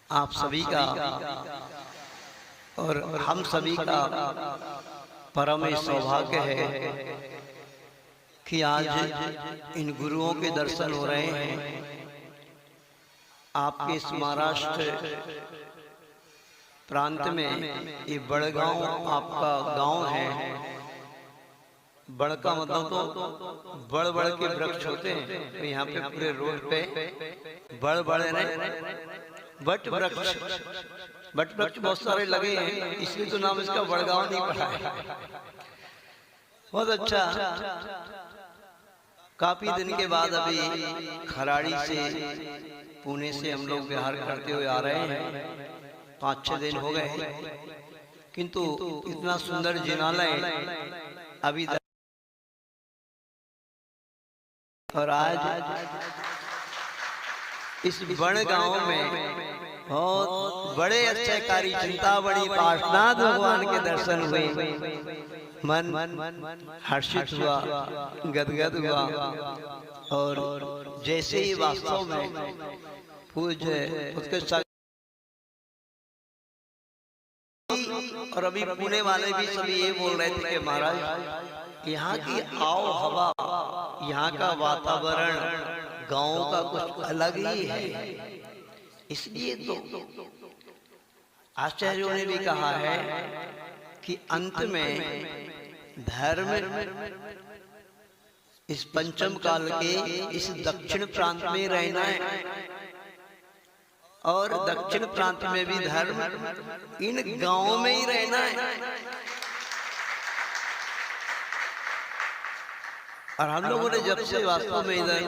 आप सभी का और हम सभी का परम सौभाग्य है कि आज इन गुरुओं के दर्शन हो रहे हैं। आपके इस महाराष्ट्र प्रांत में ये बड़गांव आपका गांव है। बड़ का मतलब तो बड़ बड़ के वृक्ष होते हैं, तो यहाँ पे पूरे रोड पे बड़ बड़े बट वृक्ष बहुत सारे लगे हैं, इसलिए तो नाम इसका बड़गांव नहीं पड़ा है। बहुत अच्छा। काफी दिन के बाद अभी खराड़ी से पुणे से हम लोग बिहार करते हुए आ रहे हैं। 5-6 दिन हो गए, किंतु इतना सुंदर जिनालय अभी और आज इस बड़ गांव में बहुत बड़े अच्छे कार्य चिंतामणि पार्श्वनाथ भगवान के दर्शन हुए। मन हर्षित हुआ, गदगद हुआ और जैसे ही वास्तव में पूज्य उसके साथ और अभी पुणे वाले भी सभी ये बोल रहे थे कि महाराज यहाँ की आओ हवा, यहाँ का वातावरण गांव का कुछ अलग ही है। इसलिए तो आचार्यों ने भी कहा है कि अंत में धर्म इस पंचम काल के इस दक्षिण प्रांत में रहना है और दक्षिण प्रांत में भी धर्म इन गांवों में ही रहना है। और हम लोगों ने जब से वास्तव में इधर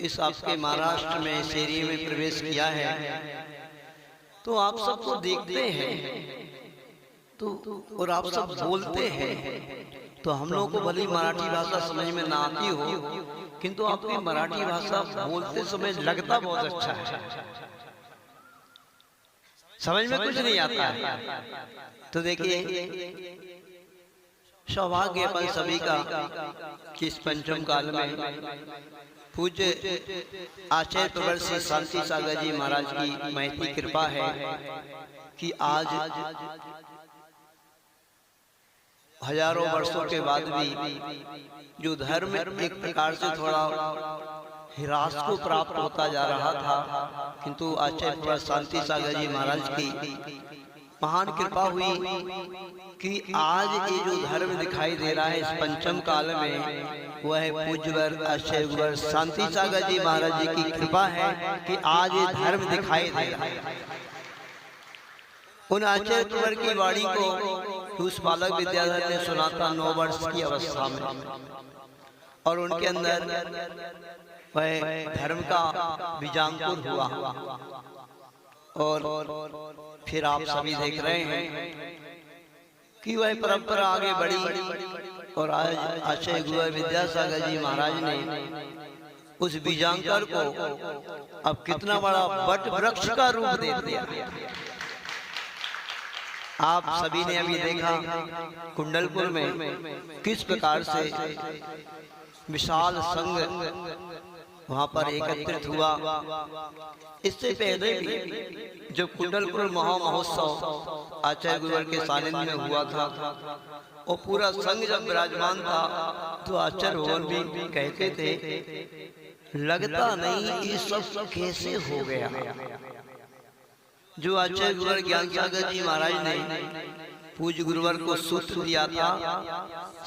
इस आपके महाराष्ट्र में इस एरिया में प्रवेश किया है, तो आप सबको देखते हैं तो और आप सब बोलते हैं, तो हम लोगों को भली मराठी भाषा समझ में ना आती हो, किंतु आपकी मराठी भाषा बोलते समय लगता बहुत अच्छा है, समझ में कुछ नहीं आता है। तो देखिए सौभाग्य अपन सभी का कि इस पंचम काल में पूज्य आचार्य प्रवर श्री शांति सागर जी महाराज की महती कृपा है कि आज हजारों वर्षों के बाद भी जो धर्म एक प्रकार से थोड़ा हिरास को प्राप्त होता जा रहा था, किंतु आचार्य प्रवर शांति सागर जी महाराज की महान कृपा हुई कि आज ये जो धर्म दिखाई दे रहा है इस पंचम काल में, वह है पूज्यवर आचार्य गुरुवर शांति सागर जी महाराज जी की कृपा है कि आज ये धर्म दिखाई दे रहा है। उन आचार्य गुरुवर की वाणी को उस बालक विद्याधर ने सुना था 9 वर्ष की अवस्था में, और उनके अंदर वह धर्म का बीजांकुर हुआ। और फिर आप सभी देख रहे हैं कि वह परंपरा आगे बढ़ी और आज आचार्य गुरुवर विद्यासागर जी महाराज ने उस बीजांकर को अब कितना बड़ा वट वृक्ष का रूप दे दिया। आप सभी ने अभी देखा कुंडलपुर में किस प्रकार से विशाल संघ वहां पर एकत्रित हुआ। इससे पहले भी जब कुंडलपुर महामहोत्सव आचार्य गुरुवर के सानिध्य में हुआ था और पूरा संघ जब विराजमान था, तो आचार्य भवन भी कहते थे लगता नहीं ये सब कैसे हो गया। जो आचार्य गुरुवर ज्ञान सागर जी महाराज ने पूज्य गुरुवर को सूत्र दिया था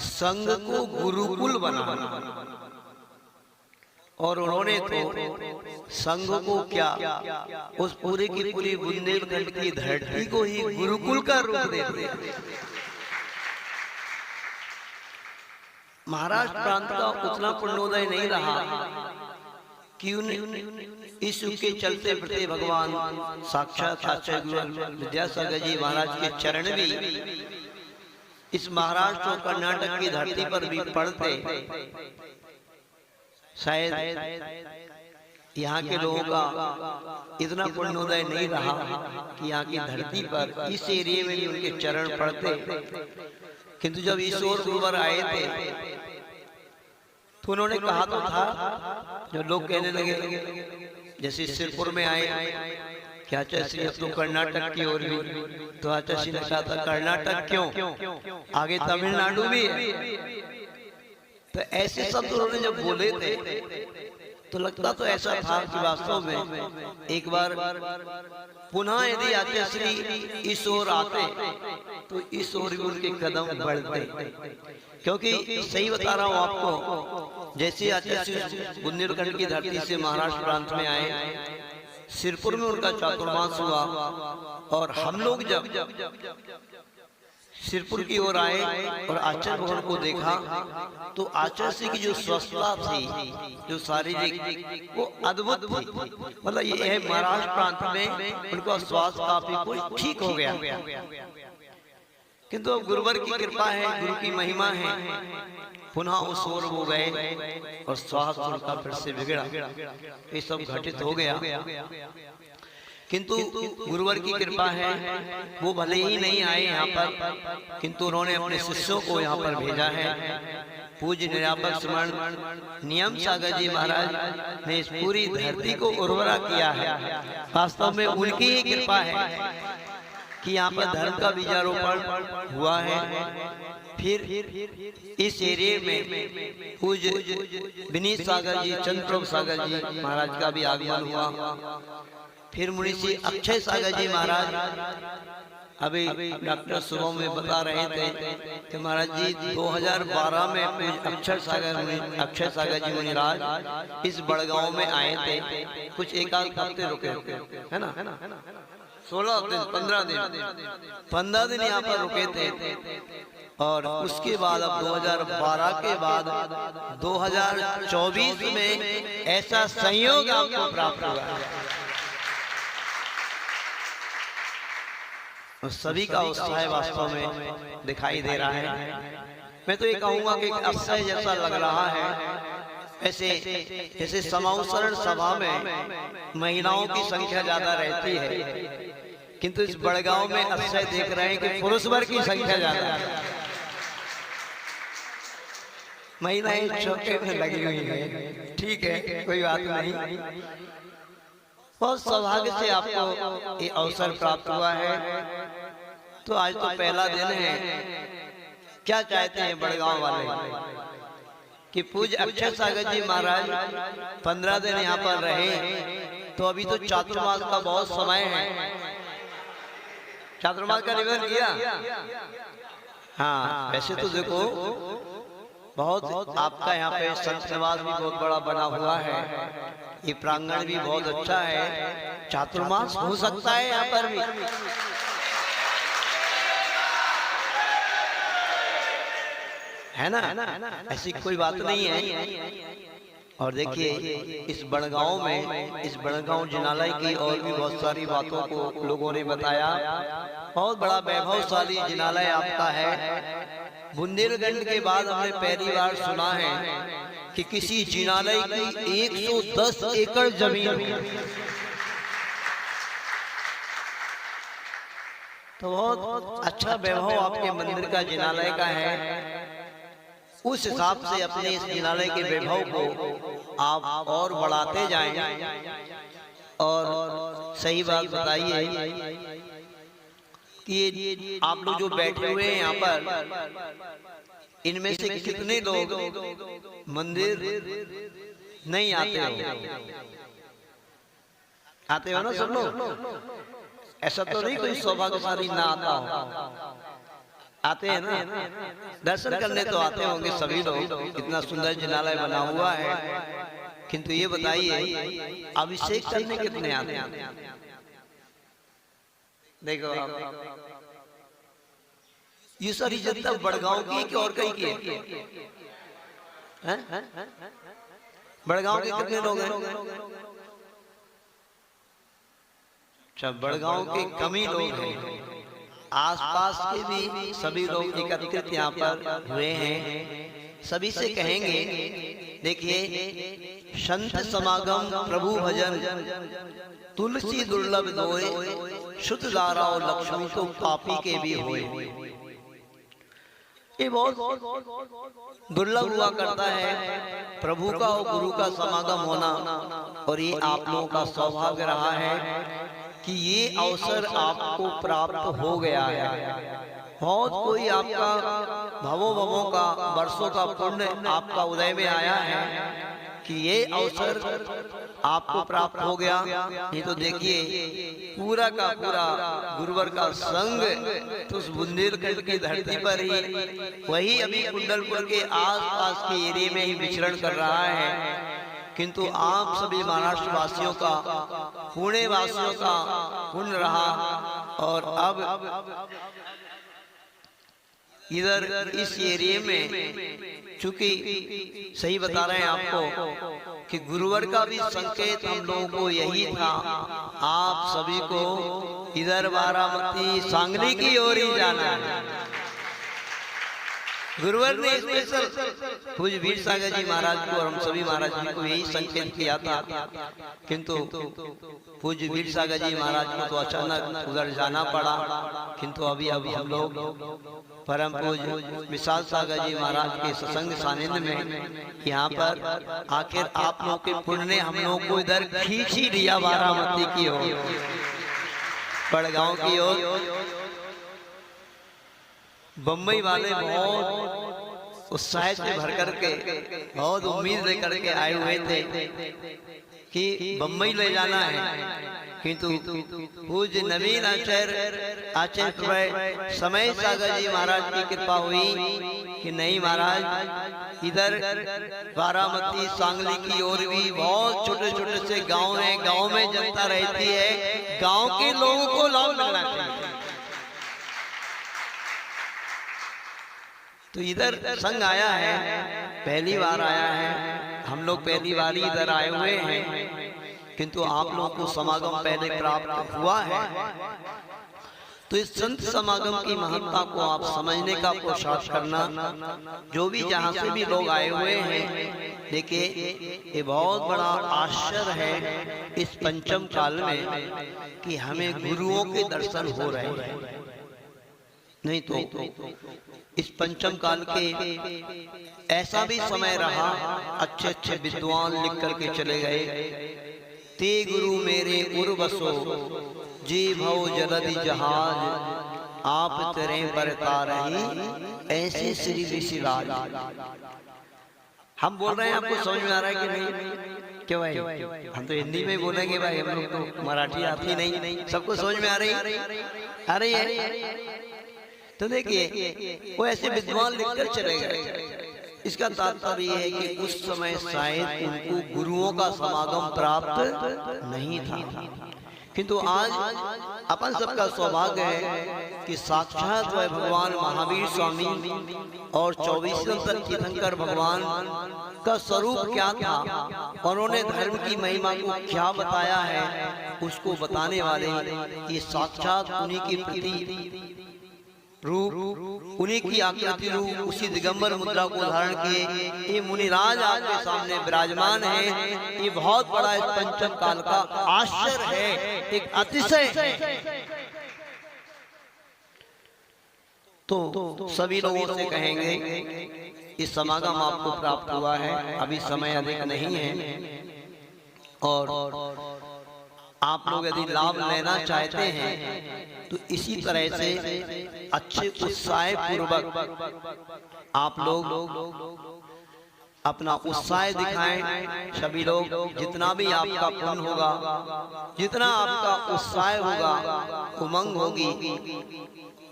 संघ को गुरुकुल बनाना, और उन्होंने तो संघ को क्या उस पूरे की पूरी बुंदेलखंड की धरती को ही गुरुकुल का रूप दे दिया। महाराष्ट्र प्रांत का उतना पुण्योदय नहीं रहा कि इस युग के चलते फिरते भगवान साक्षात आचार्य गुरुवर विद्यासागर जी महाराज के चरण भी इस महाराष्ट्र और कर्नाटक की धरती पर भी पड़ते। शायद यहाँ के लोगों का इतना पुण्योदय नहीं रहा कि यहाँ की धरती पर इस एरिया में भी उनके चरण पड़ते, किंतु जब ईश्वर गुरुवर आए थे तो उन्होंने कहा तो था, जो लोग कहने लगे जैसे सिरपुर में आए कि आचार्य श्री अब तो कर्नाटक की ओर भी, तो आचार्य श्री ने कहा था कर्नाटक क्यों, आगे तमिलनाडु भी है। तो ऐसे शब्द उन्होंने जब बोले थे तो लगता तो ऐसा था कि वास्तव में एक बार पुनः यदि आचार्य श्री इस ओर आते तो इस ओर भी उनके कदम बढ़ते, क्योंकि सही बता रहा हूँ आपको, जैसे आचार्य श्री बुंदेलखंड की धरती से महाराष्ट्र प्रांत में आए, सिरपुर में उनका चातुर्मास हुआ, और हम लोग जब सिरपुर की ओर आए और आचार्य भवन को देखा तो आचार्य श्री की जो स्वस्थता थी, जो शारीरिक, वो अद्भुत थी। मतलब ये है महाराष्ट्र प्रांत में उनका स्वास्थ्य काफी कुछ ठीक हो गया। किंतु अब गुरुवर की कृपा है, गुरु की महिमा है, पुनः उस ओर वो गए और स्वास्थ्य उनका फिर से बिगड़ा, ये सब घटित हो गया। किंतु गुरुवर की कृपा है, वो भले ही नहीं आए यहाँ पर, किंतु उन्होंने अपने शिष्यों को यहाँ पर भेजा है। पूज्य निरापद स्मरण नियम सागर जी महाराज ने इस पूरी धरती को उर्वरा किया है। वास्तव में उनकी ही कृपा है कि यहाँ पर धर्म का बीजारोपण हुआ है। फिर इस एरिया में पूज्य विनीत सागर जी, चंद्रप्रभु सागर जी महाराज का भी आगमन हुआ। फिर मुनीषी अक्षय सागर जी महाराज, अभी डॉक्टर सुबह में बता रहे थे कि महाराज जी 2012 में अक्षय सागर जी मुनिराज इस बड़गांव में आए थे। कुछ एक आध हफ्ते रुके है ना, 16 दिन 15 दिन यहाँ पर रुके थे। और उसके बाद अब 2012 के बाद 2024 में ऐसा संयोग आपको प्राप्त हुआ। सभी का उत्साह वास्तव में दिखाई दे रहा है। मैं तो ये कहूंगा कि अक्षय जैसा लग रहा है, ऐसे जैसे समाउसरण सभा में महिलाओं की संख्या ज्यादा रहती है, किंतु इस बड़गांव में अक्षय देख रहे हैं कि पुरुष वर्ग की संख्या ज्यादा है। महिलाएं चौके में लगी हुई है, ठीक है, कोई बात नहीं। बहुत सौभाग्य से आपको ये अवसर प्राप्त हुआ है। तो आज तो पहला दिन है, क्या चाहते हैं बड़गांव वाले कि पूज्य अक्षय सागर जी महाराज 15 दिन यहाँ पर रहे, तो अभी तो चातुर्मास का बहुत समय है। चातुर्मास का निवेदन किया, हाँ वैसे तो देखो बहुत आपका यहाँ पे संत निवास भी बहुत बड़ा बना हुआ है, ये प्रांगण भी बहुत अच्छा है, चातुर्मास हो सकता है यहाँ पर भी। है ना, ऐसी कोई बात नहीं है। और देखिए इस बड़गांव में, इस बड़गांव जिनालय की और भी बहुत सारी बातों को लोगों ने बताया। बहुत बड़ा वैभवशाली जिनालय आपका है। बुंदेलखंड के बाद हमने पहली बार सुना है कि किसी जिनालय की 110 एकड़ जमीन, तो बहुत अच्छा वैभव आपके मंदिर का जिनालय का है। उस हिसाब से अपने इस जिनालय के वैभव को आप और बढ़ाते जाएं। और सही बात बताइए कि आप लोग जो बैठे हुए हैं यहाँ पर, इनमें से कितने लोग मंदिर नहीं आते हो? आते हो ना सब लोग? ऐसा तो नहीं कोई सौभाग्यशाली ना आता हो, आते हैं ना, दर्शन करने तो आते होंगे सभी लोग। इतना सुंदर जिनालय बना हुआ है, किंतु ये बताइए अभिषेक करने कितने आते हैं? देखो ये सारी जनता बड़गांव की कि और कहीं की है? बड़गांव के कितने लोग हैं? अच्छा, बड़गांव के कम ही लोग हैं। आसपास के भी सभी लोग एकत्रित यहाँ पर हुए हैं। सभी से कहेंगे, देखिए संत समागम प्रभु भजन तुलसी दुर्लभ दोए, शुद्ध धारा और लक्ष्मी तो पापी के भी होए। ये बहुत दुर्लभ हुआ करता है प्रभु का और गुरु का समागम होना, और ये आप लोगों का सौभाग्य रहा है। कि ये अवसर आपको प्राप्त हो गया है। बहुत कोई आपका भवों का वर्षों का पुण्य आपका उदय में आया है कि ये अवसर आपको प्राप्त हो गया। नहीं तो देखिए पूरा का पूरा गुरुवर का संग तो उस बुंदेलखंड की धरती पर ही, वही अभी कुंडलपुर के आसपास के एरिया में ही विचरण कर रहा है। किंतु आप सभी महाराष्ट्र वासियों का, पुणे वासियों का पुण्य रहा। और अब इधर इस एरिया में चूंकि सही बता रहे हैं आपको कि गुरुवर का भी संकेत हम लोगों को यही था, आप सभी को इधर बारामती सांगली की ओर ही जाना है। गुरुवर ने स्पेशल पूज्य वीर सागर जी महाराज को और हम सभी महाराज जी को यही संकेत किया था, किंतु पूज्य वीर सागर जी महाराज को तो अचानक उधर जाना पड़ा। किंतु अभी हम लोग परम पूज्य विशाल सागर जी महाराज के सत्संग सानिध्य में यहाँ पर आखिर आप लोगों के पुण्य ने हम लोगों को इधर खींच ही लिया बारामती की ओर, बड़गांव की ओर। बम्बई वाले बहुत उत्साह से भर करके, बहुत उम्मीद लेकर के आए हुए थे कि बम्बई ले जाना है। किंतु पूज्य नवीन आचार्य समय सागर जी महाराज की कृपा हुई कि नहीं महाराज, इधर बारामती सांगली की ओर भी बहुत छोटे छोटे से गांव हैं, गांव में जनता रहती है, गांव के लोगों को लाभ लगना चाहिए। तो इधर संघ आया है, पहली बार आया है, हम लोग पहली बार ही इधर आए हुए हैं। किंतु आप लोगों को समागम पहले प्राप्त हुआ है। तो इस संत समागम की महत्ता को आप समझने का पुरुषार्थ करना, जो भी जहाँ से भी लोग आए हुए हैं। देखिए ये बहुत बड़ा आश्चर्य है इस पंचम काल में कि हमें गुरुओं के दर्शन हो रहे हैं। नहीं तो इस पंचम काल के ऐसा भी समय रहा, अच्छे अच्छे विद्वान लिख करके चले गए, ते गुरु मेरे उर्वसो जी भव जलधि जहाज, आप तेरे बरता रही ऐसे श्री ऋषिराज। हम बोल रहे हैं, आपको समझ में आ रहा है कि नहीं? क्यों भाई, हम तो हिंदी में बोलेंगे भाई, हम लोग तो मराठी आती नहीं। सबको समझ में आ रही है। तो देखिए वो ऐसे विद्वान लिखकर चले गए। इसका तात्पर्य है कि उस समय शायद उनको गुरुओं का समागम प्राप्त नहीं था। किंतु आज अपन सबका सौभाग्य है कि साक्षात वह भगवान महावीर स्वामी और 24 तीर्थंकर भगवान का स्वरूप क्या था, उन्होंने धर्म की महिमा को क्या बताया है, उसको बताने वाले ये साक्षात उन्हीं की प्रति रूप, उन्हीं की आकृति रूप, उसी दिगंबर मुद्रा को धारण किए ये मुनिराज आपके सामने विराजमान है। ये बहुत बड़ा इस पंचम काल का आश्चर्य है, एक अतिशय है। तो सभी लोगों से कहेंगे इस समागम आपको प्राप्त हुआ है, अभी समय अधिक नहीं है, और आप लोग यदि लाभ लेना चाहते हैं तो इसी तरह से अच्छे उत्साह पूर्वक आप लोग अपना उत्साह दिखाएं। सभी लोग जितना भी आपका पुण्य होगा, जितना आपका उत्साह होगा, उमंग होगी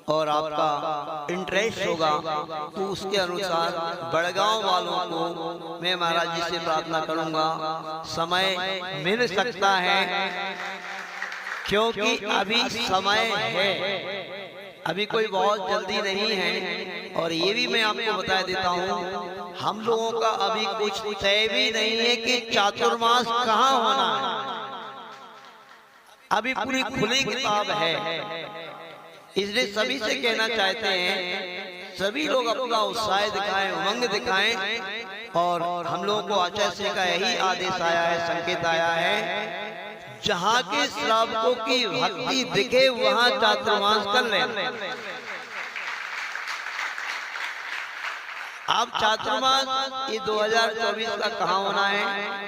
और आपका इंटरेस्ट होगा, तो उसके अनुसार बड़गांव वालों को मैं महाराज जी से प्रार्थना करूंगा, समय मिल सकता है क्योंकि अभी समय है, अभी कोई बहुत जल्दी नहीं है। और ये भी मैं आपको बता देता हूँ, हम लोगों का अभी कुछ तय भी नहीं है कि चातुर्मास कहाँ होना है, अभी पूरी खुली किताब है। इसलिए सभी से कहना चाहते हैं, सभी लोग अपना उत्साह दिखाएं, उमंग दिखाएं। और हम लोगों को आचार्य श्री का यही आदेश आया है, संकेत आया है, जहाँ के श्रावकों की भक्ति दिखे वहाँ चातुर्मास कर लें। अब चातुर्मास ये 2024 का कहाँ होना है,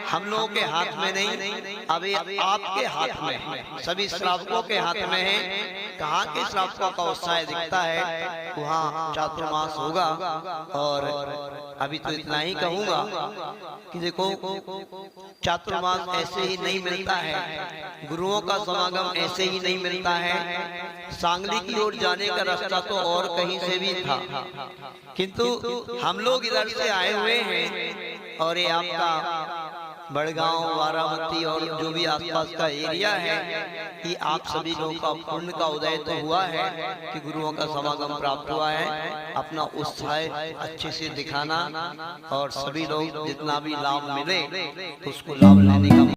हम लोगों के हाथ में नहीं, अब ये आपके हाथ में है, सभी श्रावकों के हाथ में है। कहाँ के श्रावकों का उत्साह दिखता है वहाँ चातुर्मास होगा। और अभी तो इतना ही कहूँगा कि देखो चातुर्मास ऐसे ही नहीं मिलता है, गुरुओं का समागम ऐसे ही नहीं मिलता है। सांगली की ओर जाने का रास्ता तो और कहीं से भी था, किंतु हम लोग इधर से आए हुए हैं और ये आपका बड़गांव, बारामती और जो भी आसपास का एरिया है, कि आप सभी लोगों का पुण्य का उदय तो हुआ है कि गुरुओं का समागम प्राप्त हुआ है। अपना उत्साह अच्छे से दिखाना और सभी लोग जितना भी लाभ मिले उसको लाभ लेने का